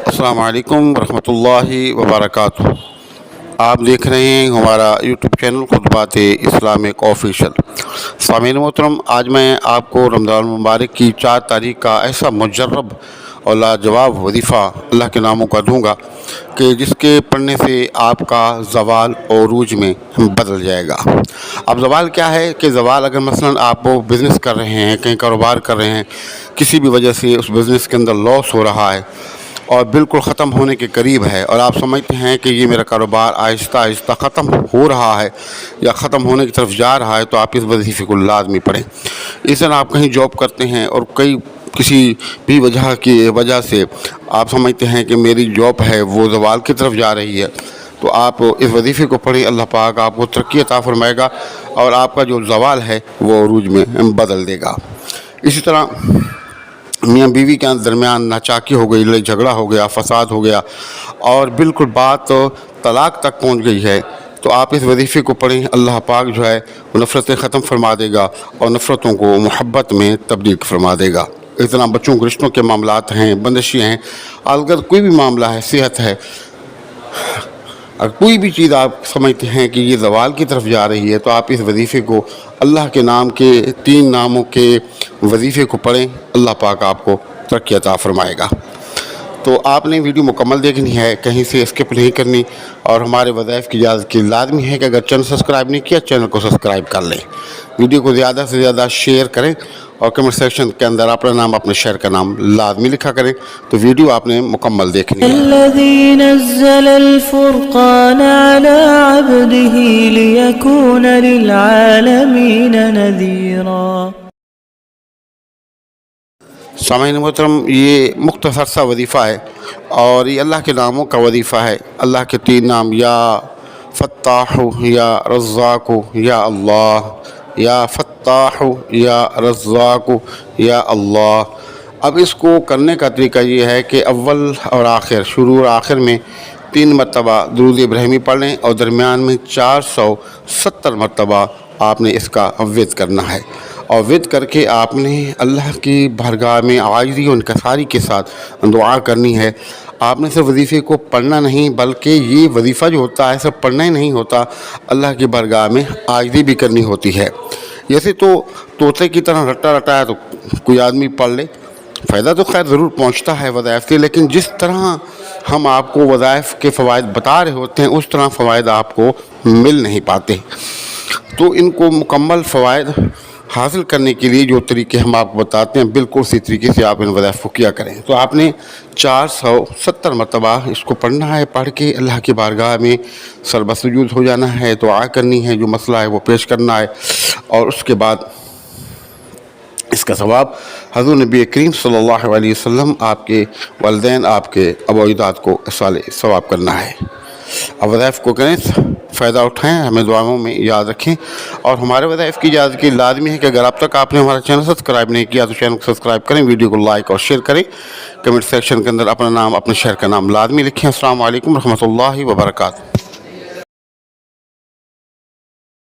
अस्सलाम वालेकुम रहमतुल्लाहि वबरकातुहू। आप देख रहे हैं हमारा यूट्यूब चैनल खुतबात इस्लामिक ऑफिशियल। सामीन मोहतरम, आज मैं आपको रमज़ान मुबारक की 4 तारीख का ऐसा मुजर्रब और लाजवाब वजीफ़ा अल्लाह के नामों का दूंगा कि जिसके पढ़ने से आपका ज़वाल और उरूज में बदल जाएगा। अब ज़वाल क्या है कि ज़वाल अगर मसलन आप वो बिज़नेस कर रहे हैं, कहीं कारोबार कर रहे हैं, किसी भी वजह से उस बिज़नेस के अंदर लॉस हो रहा है और बिल्कुल ख़त्म होने के करीब है और आप समझते हैं कि ये मेरा कारोबार आहिस्ता आहिस्ता ख़त्म हो रहा है या ख़त्म होने की तरफ जा रहा है, तो आप इस वजीफ़े को लाजमी पढ़ें। इस तरह आप कहीं जॉब करते हैं और किसी भी वजह से आप समझते हैं कि मेरी जॉब है वो ज़वाल की तरफ जा रही है, तो आप इस वजीफ़े को पढ़ें। अल्लाह पाक आपको तरक्की अता फरमाएगा और आपका जो ज़वाल है वो उरूज में बदल देगा। इसी तरह मियाँ बीवी के दरमियान नाचाकी हो गई, लड़ाई झगड़ा हो गया, फसाद हो गया और बिल्कुल बात तलाक तक पहुंच गई है, तो आप इस वजीफ़े को पढ़ें। अल्लाह पाक जो है वो नफ़रतें ख़त्म फरमा देगा और नफ़रतों को मोहब्बत में तब्दील फरमा देगा। इस तरह बच्चों के रिश्तों के मामलात हैं, बंदिशें हैं, अगर कोई भी मामला है, सेहत है, अगर कोई भी चीज़ आप समझते हैं कि ये ज़वाल की तरफ जा रही है, तो आप इस वजीफ़े को अल्लाह के नाम के 3 नामों के वजीफ़े को पढ़ें। अल्लाह पाक आपको तरक्की अता फरमाएगा। तो आपने वीडियो मुकम्मल देखनी है, कहीं से स्किप नहीं करनी और हमारे वज़ाइफ की इजाज़त की लाजमी है कि अगर चैनल सब्सक्राइब नहीं किया, चैनल को सब्सक्राइब कर लें। वीडियो को ज़्यादा से ज़्यादा शेयर करें और कमेंट सेक्शन के अंदर अपना नाम, अपने शहर का नाम लाजमी लिखा करें। तो वीडियो आपने मुकम्मल देखनी है। الذي نزل الفرقان على عبده ليكون للعالمين نذيرا। सामीन मोहतरम, ये मुख्तसर सा वजीफ़ा है और ये अल्लाह के नामों का वजीफ़ा है। अल्लाह के 3 नाम, या फत्ताहु, या रज़्ज़ाक़ु, या अल्लाह, या फत्ताहु, या रज़्ज़ाक़ु, या अल्लाह। अब इसको करने का तरीका ये है कि अव्वल और आखिर, शुरू और आखिर में 3 मरतबा दुरूद इब्राहिमी पढ़ लें और दरमियान में 470 मरतबा आपने इसका विद करना है और विद करके आपने अल्लाह की बारगाह में आजिज़ी और इनकिसारी के साथ दुआ करनी है। आपने सिर्फ वजीफ़े को पढ़ना नहीं, बल्कि ये वजीफ़ा जो होता है सिर्फ पढ़ना ही नहीं होता, अल्लाह की बारगाह में आजिज़ी भी करनी होती है। जैसे तो तोते की तरह रटा रटाया तो कोई आदमी पढ़ ले, फ़ायदा तो खैर ज़रूर पहुँचता है वज़ाइफ से, लेकिन जिस तरह हम आपको वज़ाइफ के फ़वाइद बता रहे होते हैं उस तरह फ़वाइद आपको मिल नहीं पाते। तो इनको मुकम्मल फ़वाइद हासिल करने के लिए जो तरीके हम आपको बताते हैं, बिल्कुल उसी तरीके से आप इन वज़ाइफ को किया करें। तो आपने 470 मरतबा इसको पढ़ना है। पढ़ के अल्लाह की बारगाह में सरबसुजूद हो जाना है, दुआ करनी है, जो मसला है वो पेश करना है और उसके बाद इसका सवाब हज़रत नबी करीम सल्लल्लाहु अलैहि वसल्लम, आपके वालिदैन, आपके अबू-ओ-अजदाद को सवाब करना है। अब वज़ाइफ को करें, फ़ायदा उठाएँ, हमें दुआओं में याद रखें और हमारे वज़ाइफ की इजाज़त की लाजमी है कि अगर अब तक आपने हमारा चैनल सब्सक्राइब नहीं किया तो चैनल को सब्सक्राइब करें, वीडियो को लाइक और शेयर करें, कमेंट सेक्शन के अंदर अपना नाम, अपने शहर का नाम लाजमी लिखें। अस्सलाम वालेकुम रहमतुल्लाहि व बरकातुहू।